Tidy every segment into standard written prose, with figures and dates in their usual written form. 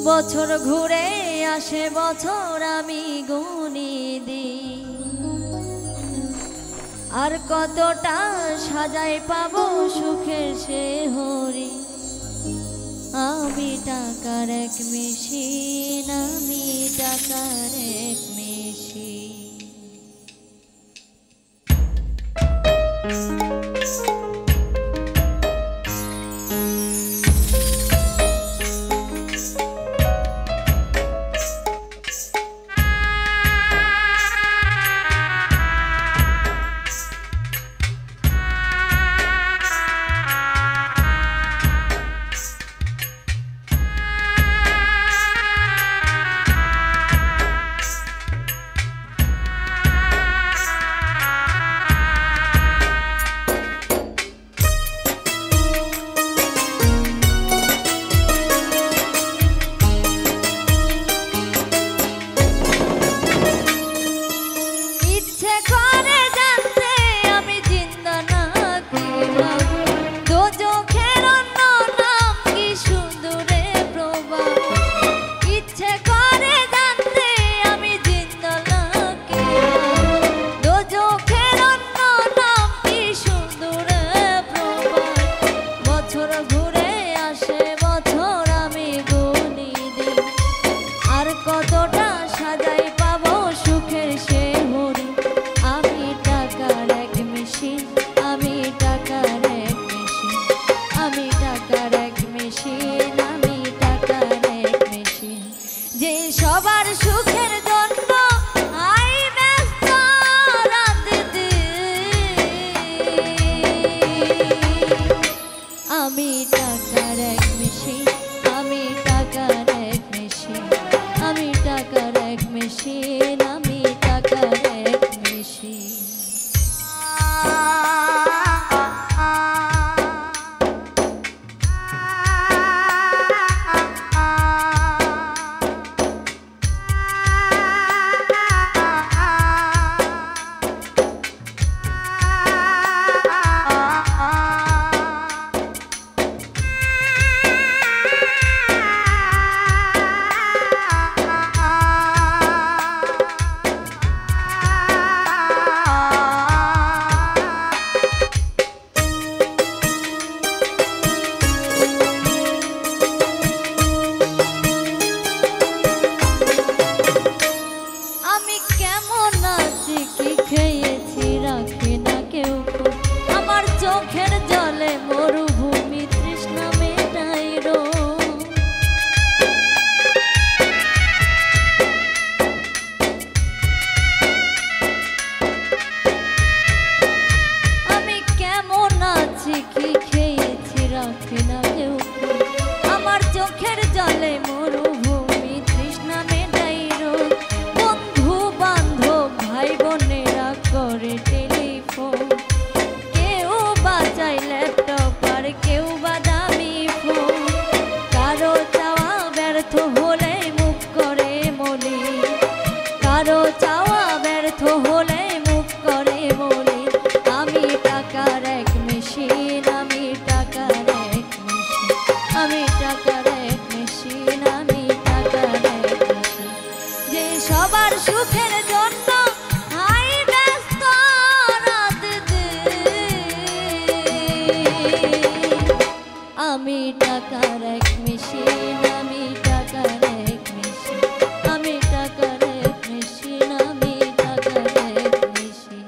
বছর ঘুরে আসে বছর আমি গুনি দিই আর কতটা সাজাই পাবো সুখের সে হরি আমি টাকার এক মেশিন আমি টাকার এক মেশিন সবার সুখের জন্য আই ব্যস্ত রাত আমি টাকার এক মেশিন আমি টাকার এক মেশিন আমি টাকার এক মেশিন আমি টাকার এক মেশিন চোখের জলে মরুভূমি তৃষ্ণা মেটাই রো আমি কেমন আছি কি খেয়েছি রাখি না কেউ আমার চোখের জলে মরুভূমি তৃষ্ণা মেটাই রো বন্ধু বান্ধব ভাই বোনেরা করে টেলিফোন ল্যাপটপ আর কেউ বাদামি ফোন কারো চাওয়া ব্যর্থ হলে মুখ করে মলি কারো চাওয়া ব্যর্থ হলে মুখ করে মলি আমি টাকার এক মেশিন আমি টাকার এক মেশিন আমি টাকার এক মেশিন আমি টাকার এক মেশিন যে সবার সুখের জন্য আমি টাকার এক মেশিন আমি টাকার এক মেশিন আমি টাকার এক মেশিন আমি টাকার এক মেশিন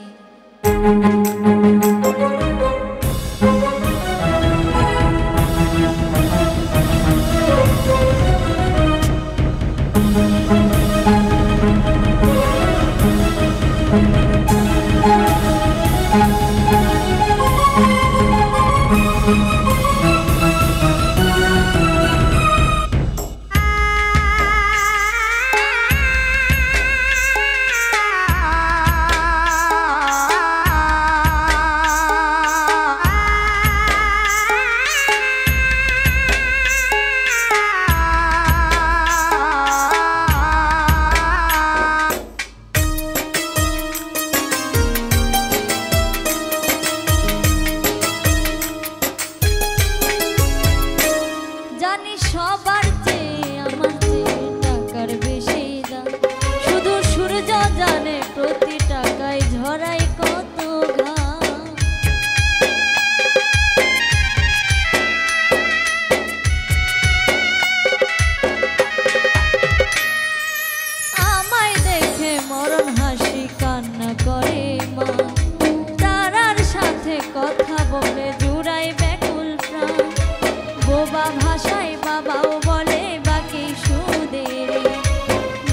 ভাষায় বাবাও বলে বাকি সুদের,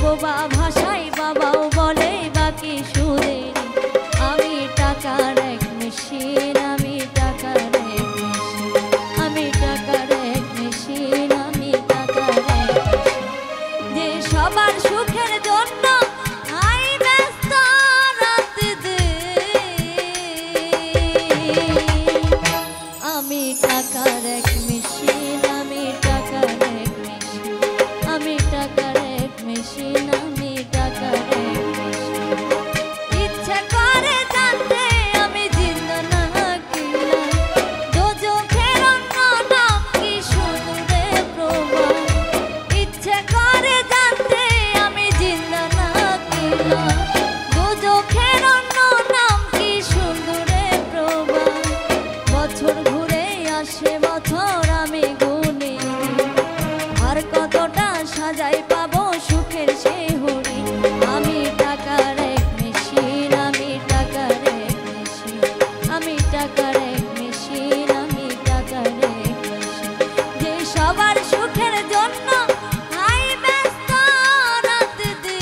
বোবা ভাষায় বাবাও বলে বাকি সুদের। আমি টাকার এক মেশিন, আমি টাকার এক মেশিন, আমি টাকার এক মেশিন, আমি টাকার এক মেশিন। যে সবার সুখের জন্য আই ব্যস্ত রাত দিন। আমি টাকার এক মেশিন, আমি টাকার এক মেশিন, আমি টাকার এক মেশিন, আমি টাকার এক মেশিন। ইচ্ছে করে জানতে আমি জিন্দা নাকি না, দোজখের অন্য নাম কি সুদূরে প্রবাহ। ইচ্ছে করে জানতে আমি জিন্দা নাকি না, দোজখের অন্য নাম কি সুদূরে প্রবাহ। বছর ঘুরে আসে বছর আমি গুনি, আর কতটা সাজাই পাবো সুখের সেই হরি। আমি টাকার এক মেশিন, আমি টাকার এক মেশিন, আমি টাকার এক মেশিন, আমি টাকার এক মেশিন। যে সবার সুখের জন্য আই ব্যস্ত রাত দিন।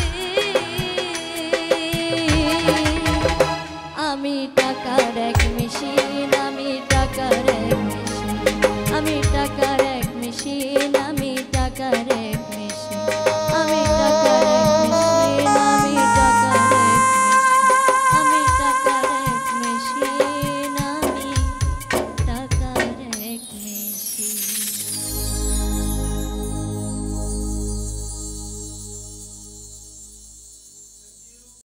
আমি টাকার এক মেশিন, আমি টাকার এক মেশিন, আমি টাকার এক মেশিন, আমি টাকার